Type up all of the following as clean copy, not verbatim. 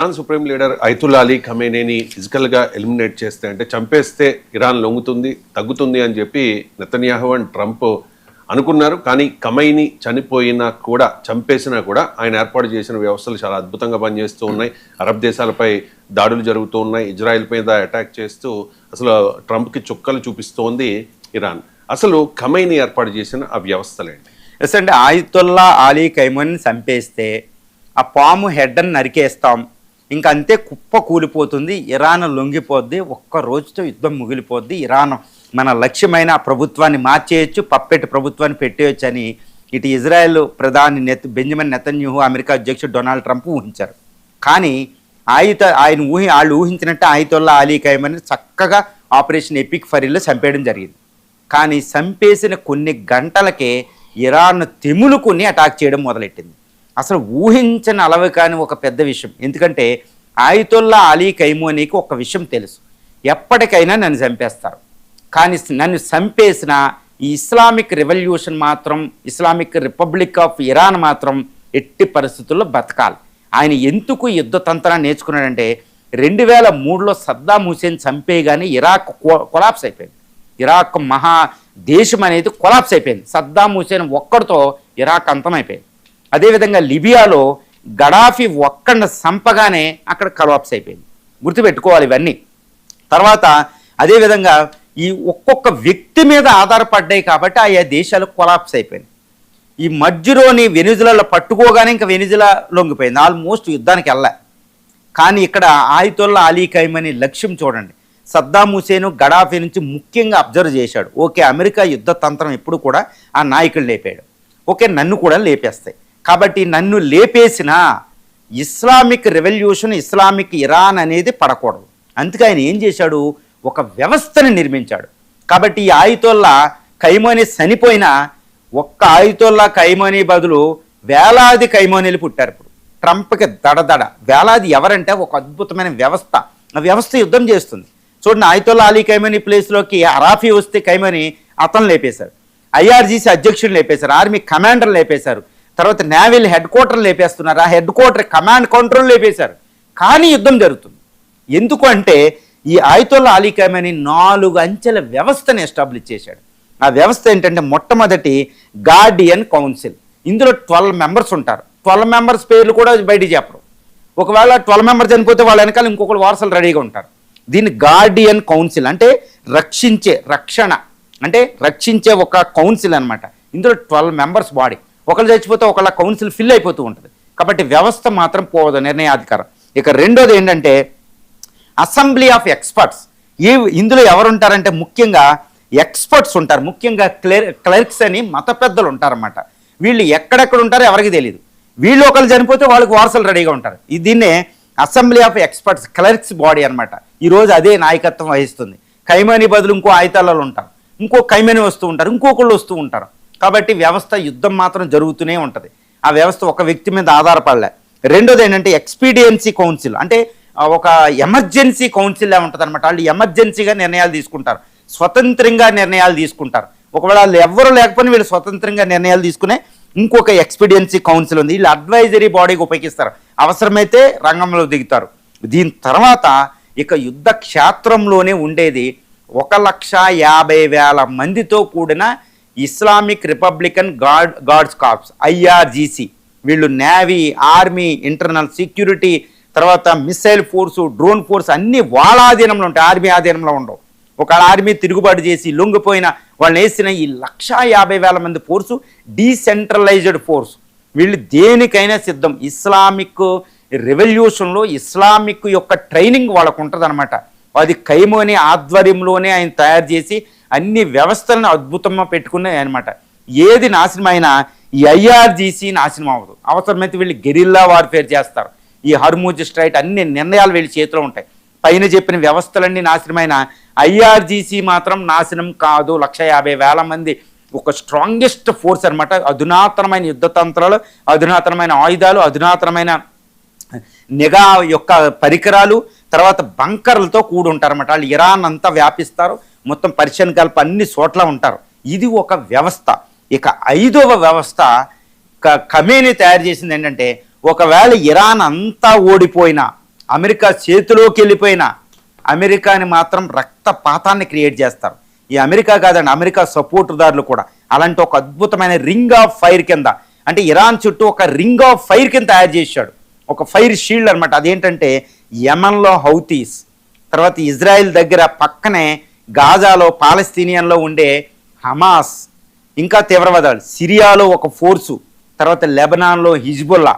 Iran supreme leader Ayatollah Ali ఖమేనీని ఫిజికల్గా eliminate చేస్తే అంటే చంపేస్తే ఇరాన్ లొంగుతుంది తగ్గుతుంది అని చెప్పి నెతన్యాహు అండ్ ట్రంప్ అనుకున్నారు. కానీ ఖమేనీ చనిపోయినా కూడా చంపేసినా కూడా ఆయన ఏర్పాటు చేసిన వ్యవస్థలు చాలా అద్భుతంగా పనిచేస్తూ ఉన్నాయి. అరబ్ దేశాలపై దాడులు జరుగుతూ ఉన్నాయి. ఇజ్రాయెల్ మీద అటాక్ చేస్తూ అసలు ట్రంప్కి చుక్కలు చూపిస్తోంది ఇరాన్. అసలు ఖమేనీ ఏర్పాటు చేసిన ఆ వ్యవస్థలేంటి? ఎస్ అండి, ఆయితుల్లా అలీ ఖమేనీని చంపేస్తే ఆ పాము హెడ్ అని నరికేస్తాం, ఇంకా అంతే కుప్ప కూలిపోతుంది, ఇరాన్ లొంగిపోద్ది, ఒక్క రోజుతో యుద్ధం ముగిలిపోద్ది, ఇరాన్ మన లక్ష్యమైన ప్రభుత్వాన్ని మార్చేయచ్చు, పప్పెట్టి ప్రభుత్వాన్ని పెట్టేయచ్చు అని ఇటు ఇజ్రాయెల్ ప్రధాని బెంజమిన్ నెతన్యాహు, అమెరికా అధ్యక్షుడు డొనాల్డ్ ట్రంప్ ఊహించారు. కానీ వాళ్ళు ఊహించినట్టు ఆయితుల్లా అలీ ఖమేనీని చక్కగా ఆపరేషన్ ఎపిక్ ఫరీలో చంపేయడం జరిగింది. కానీ చంపేసిన కొన్ని గంటలకే ఇరాన్ తెములుకుని అటాక్ చేయడం మొదలెట్టింది. అసలు ఊహించని అలవి కాని ఒక పెద్ద విషయం. ఎందుకంటే ఆయితుల్లా అలీ ఖమేనీకి ఒక విషయం తెలుసు, ఎప్పటికైనా నన్ను చంపేస్తారు, కానీ నన్ను చంపేసిన ఈ ఇస్లామిక్ రెవల్యూషన్ మాత్రం, ఇస్లామిక్ రిపబ్లిక్ ఆఫ్ ఇరాన్ మాత్రం ఎట్టి పరిస్థితుల్లో బతకాలి. ఆయన ఎందుకు యుద్ధ తంత్రాన్ని నేర్చుకున్నాడంటే 2003లో సద్దాం హుసేన్ చంపేయగానే ఇరాక్ కొలాప్స్ అయిపోయింది. ఇరాక్ మహా దేశం అనేది కొలాప్స్ అయిపోయింది. సద్దాం హుసేన్ ఒక్కడితో ఇరాక్ అంతమైపోయింది. అదేవిధంగా లిబియాలో గడాఫీ ఒక్కడిని చంపగానే అక్కడ కొలాప్స్ అయిపోయింది. గుర్తుపెట్టుకోవాలి ఇవన్నీ. తర్వాత అదేవిధంగా ఈ ఒక్కొక్క వ్యక్తి మీద ఆధారపడ్డాయి కాబట్టి ఆయా దేశాలు కొలాప్స్ అయిపోయినాయి. ఈ మధ్యలోని వెనిజులాలో పట్టుకోగానే ఇంకా వెనిజులా లొంగిపోయింది, ఆల్మోస్ట్ యుద్ధానికి వెళ్ళా. కానీ ఇక్కడ ఆయితుల్లా అలీ ఖమేనీ లక్ష్యం చూడండి, సద్దాం హుసేన్ గడాఫీ నుంచి ముఖ్యంగా అబ్జర్వ్ చేశాడు. ఓకే, అమెరికా యుద్ధ తంత్రం ఎప్పుడు కూడా ఆ నాయకుడు లేపాడు, ఓకే నన్ను కూడా లేపేస్తాయి, కాబట్టి నన్ను లేపేసిన ఇస్లామిక్ రెవల్యూషన్, ఇస్లామిక్ ఇరాన్ అనేది పడకూడదు. అందుకే ఆయన ఏం చేశాడు, ఒక వ్యవస్థని నిర్మించాడు. కాబట్టి ఈ ఆయితుల్లా ఖమేనీ చనిపోయిన ఒక్క ఆయితుల్లా ఖమేనీ బదులు వేలాది ఖమేనీలు పుట్టారు. ఇప్పుడు ట్రంప్కి దడదడ వేలాది. ఎవరంటే ఒక అద్భుతమైన వ్యవస్థ, ఆ వ్యవస్థ యుద్ధం చేస్తుంది. చూడండి, ఆయితుల్లా అలీ ఖమేనీ ప్లేస్లోకి అరాఫీ వస్తే ఖమేనీ అతను లేపేశారు, ఐఆర్జీసీ అధ్యక్షుడు లేపేశారు, ఆర్మీ కమాండర్ లేపేశారు, తర్వాత నేవల్ హెడ్ క్వార్టర్ లేపేస్తున్నారు, ఆ హెడ్ క్వార్టర్ కమాండ్ కంట్రోల్ లేపేశారు. కానీ యుద్ధం జరుగుతుంది. ఎందుకు అంటే ఈ ఆయితుల్లా అలీ ఖమేనీ 4 అంచెల వ్యవస్థను ఎస్టాబ్లిష్ చేశాడు. ఆ వ్యవస్థ ఏంటంటే మొట్టమొదటి గార్డియన్ కౌన్సిల్. ఇందులో 12 మెంబర్స్ ఉంటారు. 12 మెంబర్స్ పేర్లు కూడా బయటికి చెప్పరు. ఒకవేళ 12 మెంబర్స్ చనిపోతే వాళ్ళ వెనకాల ఇంకొకరు వారసులు రెడీగా ఉంటారు. దీన్ని గార్డియన్ కౌన్సిల్ అంటే రక్షణ అంటే రక్షించే ఒక కౌన్సిల్ అనమాట. ఇందులో 12 మెంబర్స్ బాడీ. ఒకళ్ళు చచ్చిపోతే ఒకళ్ళ కౌన్సిల్ ఫిల్ అయిపోతూ ఉంటుంది. కాబట్టి వ్యవస్థ మాత్రం పోదు, నిర్ణయాధికారం. ఇక రెండోది ఏంటంటే అసెంబ్లీ ఆఫ్ ఎక్స్పర్ట్స్. ఇందులో ఎవరుంటారంటే ముఖ్యంగా ఎక్స్పర్ట్స్ ఉంటారు, ముఖ్యంగా క్లర్క్స్ అని మత పెద్దలు ఉంటారన్నమాట. వీళ్ళు ఎక్కడెక్కడ ఉంటారో ఎవరికి తెలియదు. వీళ్ళు ఒకళ్ళు చనిపోతే వాళ్ళకి వారసులు రెడీగా ఉంటారు. దీన్నే assembly of experts, clerks body అనమాట. ఈరోజు అదే నాయకత్వం వహిస్తుంది. ఖమేనీ బదులు ఇంకో ఆయితుల్లాలు ఉంటారు, ఇంకో ఖమేనీ వస్తూ ఉంటారు, ఇంకొకళ్ళు వస్తూ ఉంటారు. కాబట్టి వ్యవస్థ యుద్ధం మాత్రం జరుగుతూనే ఉంటుంది. ఆ వ్యవస్థ ఒక వ్యక్తి మీద ఆధారపడలే. రెండోది ఏంటంటే ఎక్స్పీడియన్సీ కౌన్సిల్, అంటే ఒక ఎమర్జెన్సీ కౌన్సిల్ ఉంటుంది అనమాట. వాళ్ళు ఎమర్జెన్సీగా నిర్ణయాలు తీసుకుంటారు, స్వతంత్రంగా నిర్ణయాలు తీసుకుంటారు. ఒకవేళ వాళ్ళు ఎవ్వరూ లేకపోయినా వీళ్ళు స్వతంత్రంగా నిర్ణయాలు తీసుకునే ఇంకొక ఎక్స్పీడియన్సీ కౌన్సిల్ ఉంది. వీళ్ళు అడ్వైజరీ బాడీకి ఉపయోగిస్తారు, అవసరమైతే రంగంలో దిగుతారు. దీని తర్వాత ఇక యుద్ధ క్షేత్రంలోనే ఉండేది 1,50,000 మందితో కూడిన Islamic republican guards corps, IRGC. వీళ్ళు నేవీ, ఆర్మీ, ఇంటర్నల్ సెక్యూరిటీ, తర్వాత మిసైల్ ఫోర్సు, డ్రోన్ ఫోర్స్ అన్నీ వాళ్ళ ఆధీనంలో ఉంటాయి, ఆర్మీ ఆధీనంలో ఉండవు. ఒక ఆర్మీ తిరుగుబాటు చేసి లొంగిపోయిన వాళ్ళని వేసిన ఈ 1,50,000 మంది ఫోర్సు డీసెంట్రలైజ్డ్ ఫోర్స్. వీళ్ళు దేనికైనా సిద్ధం. ఇస్లామిక్ రెవల్యూషన్లో ఇస్లామిక్ యొక్క ట్రైనింగ్ వాళ్ళకు ఉంటుంది అనమాట. అది ఖమేనీ ఆధ్వర్యంలోనే ఆయన తయారు చేసి అన్ని వ్యవస్థలను అద్భుతంగా పెట్టుకున్నాయి అనమాట. ఏది నాశనం అయినా ఈ ఐఆర్జీసీ నాశనం అవ్వదు. అవసరమైతే వీళ్ళు గెరిల్లా వార్ఫేర్ చేస్తారు. ఈ హర్ముజ్ స్ట్రైట్ అన్ని నిర్ణయాలు వీళ్ళ చేతిలో ఉంటాయి. పైన చెప్పిన వ్యవస్థలన్నీ నాశనమైన ఐఆర్జీసీ మాత్రం నాశనం కాదు. 1,50,000 మంది ఒక స్ట్రాంగెస్ట్ ఫోర్స్ అనమాట. అధునాతనమైన యుద్ధ తంత్రాలు, అధునాతనమైన ఆయుధాలు, అధునాతనమైన నిఘా యొక్క పరికరాలు, తర్వాత బంకర్లతో కూడి ఉంటారన్నమాట. వాళ్ళు ఇరాన్ అంతా వ్యాపిస్తారు, మొత్తం పర్షియన్ గల్ఫ్ అన్ని చోట్ల ఉంటారు. ఇది ఒక వ్యవస్థ. ఇక 5వ వ్యవస్థ ఖమేనీ తయారు చేసింది ఏంటంటే, ఒకవేళ ఇరాన్ అంతా ఓడిపోయినా అమెరికా చేతిలోకి వెళ్ళిపోయిన అమెరికాని మాత్రం రక్తపాతాన్ని క్రియేట్ చేస్తారు. ఈ అమెరికా కాదండి, అమెరికా సపోర్టుదారులు కూడా అలాంటి ఒక అద్భుతమైన రింగ్ ఆఫ్ ఫైర్ కింద, అంటే ఇరాన్ చుట్టూ ఒక రింగ్ ఆఫ్ ఫైర్ కింద తయారు చేశాడు, ఒక ఫైర్ షీల్డ్ అనమాట. అదేంటంటే యమన్లో హౌతీస్, తర్వాత ఇజ్రాయెల్ దగ్గర పక్కనే గాజాలో పాలస్తీనియన్లో ఉండే హమాస్, ఇంకా తీవ్రవాదాలు సిరియాలో ఒక ఫోర్సు, తర్వాత లెబనాన్లో హిజ్బుల్లా,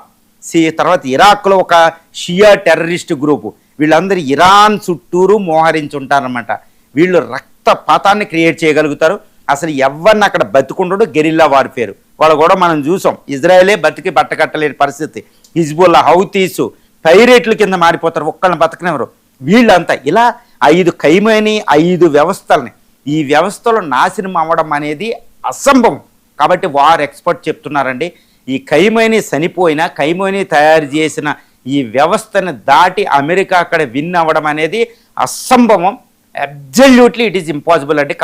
తర్వాత ఇరాక్లో ఒక షియా టెర్రరిస్ట్ గ్రూపు, వీళ్ళందరూ ఇరాన్ చుట్టూరు మోహరించుంటారనమాట. వీళ్ళు రక్తపాతాన్ని క్రియేట్ చేయగలుగుతారు. అసలు ఎవరిని అక్కడ బతుకుండడు, గెరిల్లా వార్ఫేరు వాళ్ళు కూడా మనం చూసాం. ఇజ్రాయలే బతికి బట్టకట్టలేని పరిస్థితి, హిజ్బుల్లా హౌతీసు పైరేట్ల కింద మారిపోతారు, ఒక్కళ్ళని బతకనివ్వరు. వీళ్ళంతా ఇలా 5 ఖైమనీ 5 వ్యవస్థల్ని, ఈ వ్యవస్థలో నాశనం అవ్వడం అనేది అసంభవం. కాబట్టి వార్ ఎక్స్పర్ట్ చెప్తున్నారండి, ఈ ఖైమనీ చనిపోయినా ఖైమనీ తయారు చేసిన ఈ వ్యవస్థను దాటి అమెరికా అక్కడ విన్ అవ్వడం అనేది అసంభవం. అబ్జల్యూట్లీ ఇట్ ఈస్ ఇంపాసిబుల్ అండి.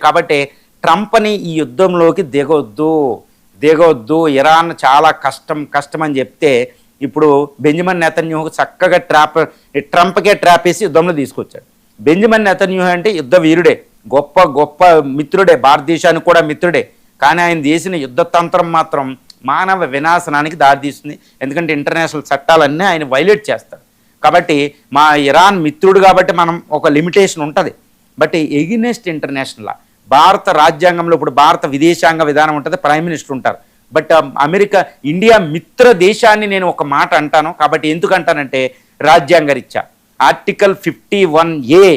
కాబట్టి ట్రంప్ని ఈ యుద్ధంలోకి దిగొద్దు, ఇరాన్ చాలా కష్టం అని చెప్తే ఇప్పుడు బెంజమిన్ నెతన్యాహు చక్కగా ట్రంప్కే ట్రాప్ వేసి యుద్ధంలో తీసుకొచ్చాడు. బెంజమిన్ నెతన్యాహు అంటే యుద్ధ వీరుడే, గొప్ప మిత్రుడే, భారతదేశానికి కూడా మిత్రుడే. కానీ ఆయన చేసిన యుద్ధ తంత్రం మాత్రం మానవ వినాశనానికి దారితీస్తుంది. ఎందుకంటే ఇంటర్నేషనల్ చట్టాలన్నీ ఆయన వైలేట్ చేస్తాడు. కాబట్టి మా ఇరాన్ మిత్రుడు కాబట్టి మనం ఒక లిమిటేషన్ ఉంటుంది. బట్ ఎగెనెస్ట్ ఇంటర్నేషనల్ భారత రాజ్యాంగంలో ఇప్పుడు భారత విదేశాంగ విధానం ఉంటుంది, ప్రైమ్ మినిస్టర్ ఉంటారు. బట్ ఇండియా మిత్ర దేశాన్ని నేను ఒక మాట అంటాను. కాబట్టి ఎందుకు అంటానంటే రాజ్యాంగ రీత్యా ఆర్టికల్ 51A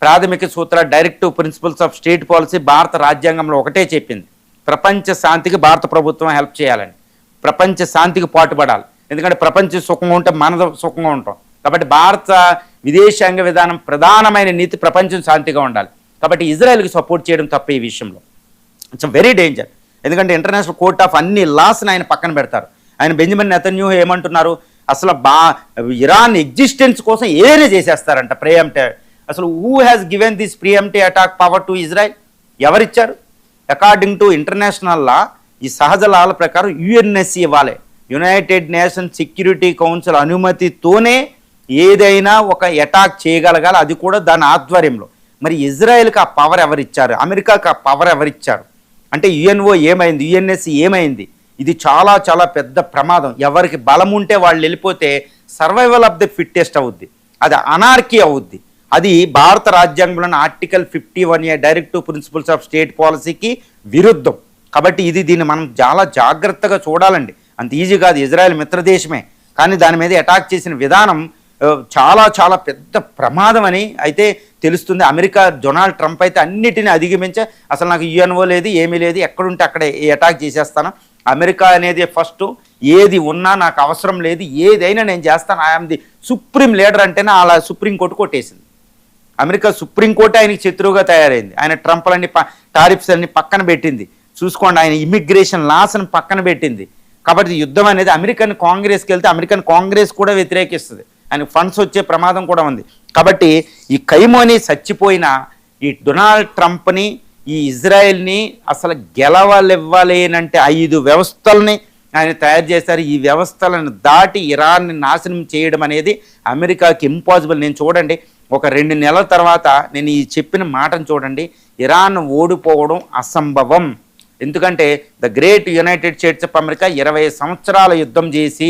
ప్రాథమిక సూత్ర directive principles of state policy భారత రాజ్యాంగంలో ఒకటే చెప్పింది, ప్రపంచ శాంతికి భారత ప్రభుత్వం హెల్ప్ చేయాలని, ప్రపంచ శాంతికి పాటుపడాలి. ఎందుకంటే ప్రపంచ సుఖంగా ఉంటే మన సుఖంగా ఉంటాం. కాబట్టి భారత విదేశాంగ విధానం ప్రధానమైన నీతి ప్రపంచం శాంతిగా ఉండాలి. కాబట్టి ఇజ్రాయెల్కి సపోర్ట్ చేయడం తప్ప ఈ విషయంలో ఇట్స్ వెరీ డేంజర్. ఎందుకంటే ఇంటర్నేషనల్ కోర్ట్ ఆఫ్ అన్ని లాస్ని ఆయన పక్కన పెడతారు. ఆయన బెంజమిన్ నెతన్యాహు ఏమంటున్నారు, అసలు ఇరాన్ ఎగ్జిస్టెన్స్ కోసం ఏదైనా చేసేస్తారంట ప్రియంప్టివ్. అసలు who has given this preemptive attack power to Israel? ఎవరిచ్చారు? అకార్డింగ్ టు ఇంటర్నేషనల్ లా, ఈ సహజ లాల ప్రకారం యుఎన్ఎస్సి ఇవ్వాలి, యునైటెడ్ నేషన్స్ సెక్యూరిటీ కౌన్సిల్ అనుమతితోనే ఏదైనా ఒక అటాక్ చేయగలగాలి, అది కూడా దాని ఆధ్వర్యంలో. మరి ఇజ్రాయెల్కి ఆ పవర్ ఎవరిచ్చారు? అమెరికాకి ఆ పవర్ ఎవరిచ్చారు? అంటే యుఎన్ఓ ఏమైంది, యుఎన్ఎస్సి ఏమైంది? ఇది చాలా చాలా పెద్ద ప్రమాదం. ఎవరికి బలం ఉంటే వాళ్ళు వెళ్ళిపోతే సర్వైవల్ ఆఫ్ ది ఫిట్టెస్ట్ అవుద్ది, అది అనార్కీ అవుద్ది. అది భారత రాజ్యాంగంలోని article 51A directive principles of state పాలసీకి విరుద్ధం. కాబట్టి దీన్ని మనం చాలా జాగ్రత్తగా చూడాలండి. అంత ఈజీ కాదు, ఇజ్రాయెల్ మిత్రదేశమే, కానీ దాని మీద అటాక్ చేసిన విధానం చాలా చాలా పెద్ద ప్రమాదం అని అయితే తెలుస్తుంది. అమెరికా డొనాల్డ్ ట్రంప్ అయితే అన్నిటిని అధిగమించే, అసలు నాకు యుఎన్ఓ లేదు, ఏమీ లేదు, ఎక్కడుంటే అక్కడ అటాక్ చేసేస్తాను, అమెరికా అనేది ఫస్ట్, ఏది ఉన్నా నాకు అవసరం లేదు, ఏదైనా నేను చేస్తాను, ఐఎమ్ ది సుప్రీం లీడర్ అంటేనే అలా సుప్రీంకోర్టు కొట్టేసింది. అమెరికా సుప్రీంకోర్టు ఆయనకి శత్రువుగా తయారైంది. ఆయన ట్రంప్లన్నీ టారిఫ్స్ అన్ని పక్కన పెట్టింది. చూసుకోండి, ఆయన ఇమిగ్రేషన్ లాస్ని పక్కన పెట్టింది. కాబట్టి యుద్ధం అనేది అమెరికన్ కాంగ్రెస్కి వెళ్తే అమెరికన్ కాంగ్రెస్ కూడా వ్యతిరేకిస్తుంది, ఆయనకు ఫండ్స్ వచ్చే ప్రమాదం కూడా ఉంది. కాబట్టి ఈ ఖైమనీ చచ్చిపోయిన ఈ డొనాల్డ్ ట్రంప్ని, ఈ ఇజ్రాయెల్ని అసలు గెలవలివ్వలేనంటే 5 వ్యవస్థల్ని ఆయన తయారు చేశారు. ఈ వ్యవస్థలను దాటి ఇరాన్ని నాశనం చేయడం అనేది అమెరికాకి ఇంపాసిబుల్. నేను చూడండి, ఒక 2 నెలల తర్వాత నేను ఈ చెప్పిన మాటను చూడండి, ఇరాన్ ఓడిపోవడం అసంభవం. ఎందుకంటే the great United states of America 20 సంవత్సరాల యుద్ధం చేసి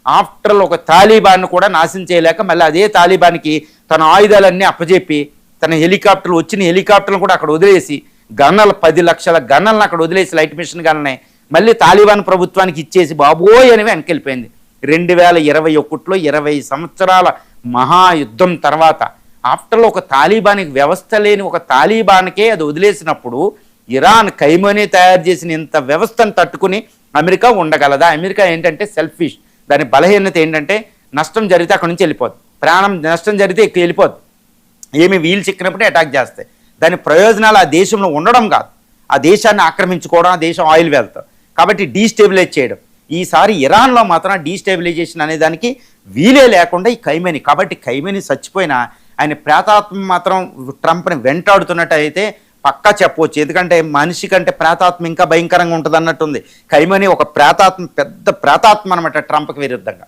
ఆఫ్టర్ ఒక తాలిబాన్ కూడా నాశనం చేయలేక మళ్ళీ అదే తాలిబాన్కి తన ఆయుధాలన్నీ అప్పచెప్పి తన హెలికాప్టర్లు వచ్చిన హెలికాప్టర్లు కూడా అక్కడ వదిలేసి గన్నలు 10 లక్షల గన్నలను అక్కడ వదిలేసి లైట్ మిషన్ గన్ననే మళ్ళీ తాలిబాన్ ప్రభుత్వానికి ఇచ్చేసి బాబోయ్ అని వెనకెళ్ళిపోయింది. 2021లో 20 సంవత్సరాల మహాయుద్ధం తర్వాత ఆఫ్టర్లో ఒక తాలిబాన్కి వ్యవస్థ లేని ఒక తాలిబాన్కే అది వదిలేసినప్పుడు ఇరాన్ ఖైమనీ తయారు చేసిన ఇంత వ్యవస్థను తట్టుకుని అమెరికా ఉండగలదా? అమెరికా ఏంటంటే సెల్ఫిష్, దాని బలహీనత ఏంటంటే నష్టం జరిగితే అక్కడి నుంచి వెళ్ళిపోద్ది, ప్రాణం నష్టం జరిగితే ఎక్కువ వెళ్ళిపోద్ది, ఏమి వీలు చిక్కినప్పుడే అటాక్ చేస్తాయి. దాని ప్రయోజనాలు ఆ దేశంలో ఉండడం కాదు, ఆ దేశాన్ని ఆక్రమించుకోవడం, ఆ దేశం ఆయిల్ వెళ్తాం. కాబట్టి డీస్టెబిలైజ్ చేయడం. ఈసారి ఇరాన్లో మాత్రం డీస్టెబిలైజేషన్ అనే దానికి వీలే లేకుండా ఈ ఖైమనీ. కాబట్టి ఖైమనీ చచ్చిపోయినా ఆయన ప్రేతాత్మ మాత్రం ట్రంప్ని వెంటాడుతున్నట్టు అయితే పక్కా చెప్పవచ్చు. ఎందుకంటే మనిషి కంటే ప్రేతాత్మ ఇంకా భయంకరంగా ఉంటుంది అన్నట్టుంది. ఖైమనీ ఒక ప్రేతాత్మ, పెద్ద ప్రేతాత్మ అనమాట ట్రంప్కి విరుద్ధంగా.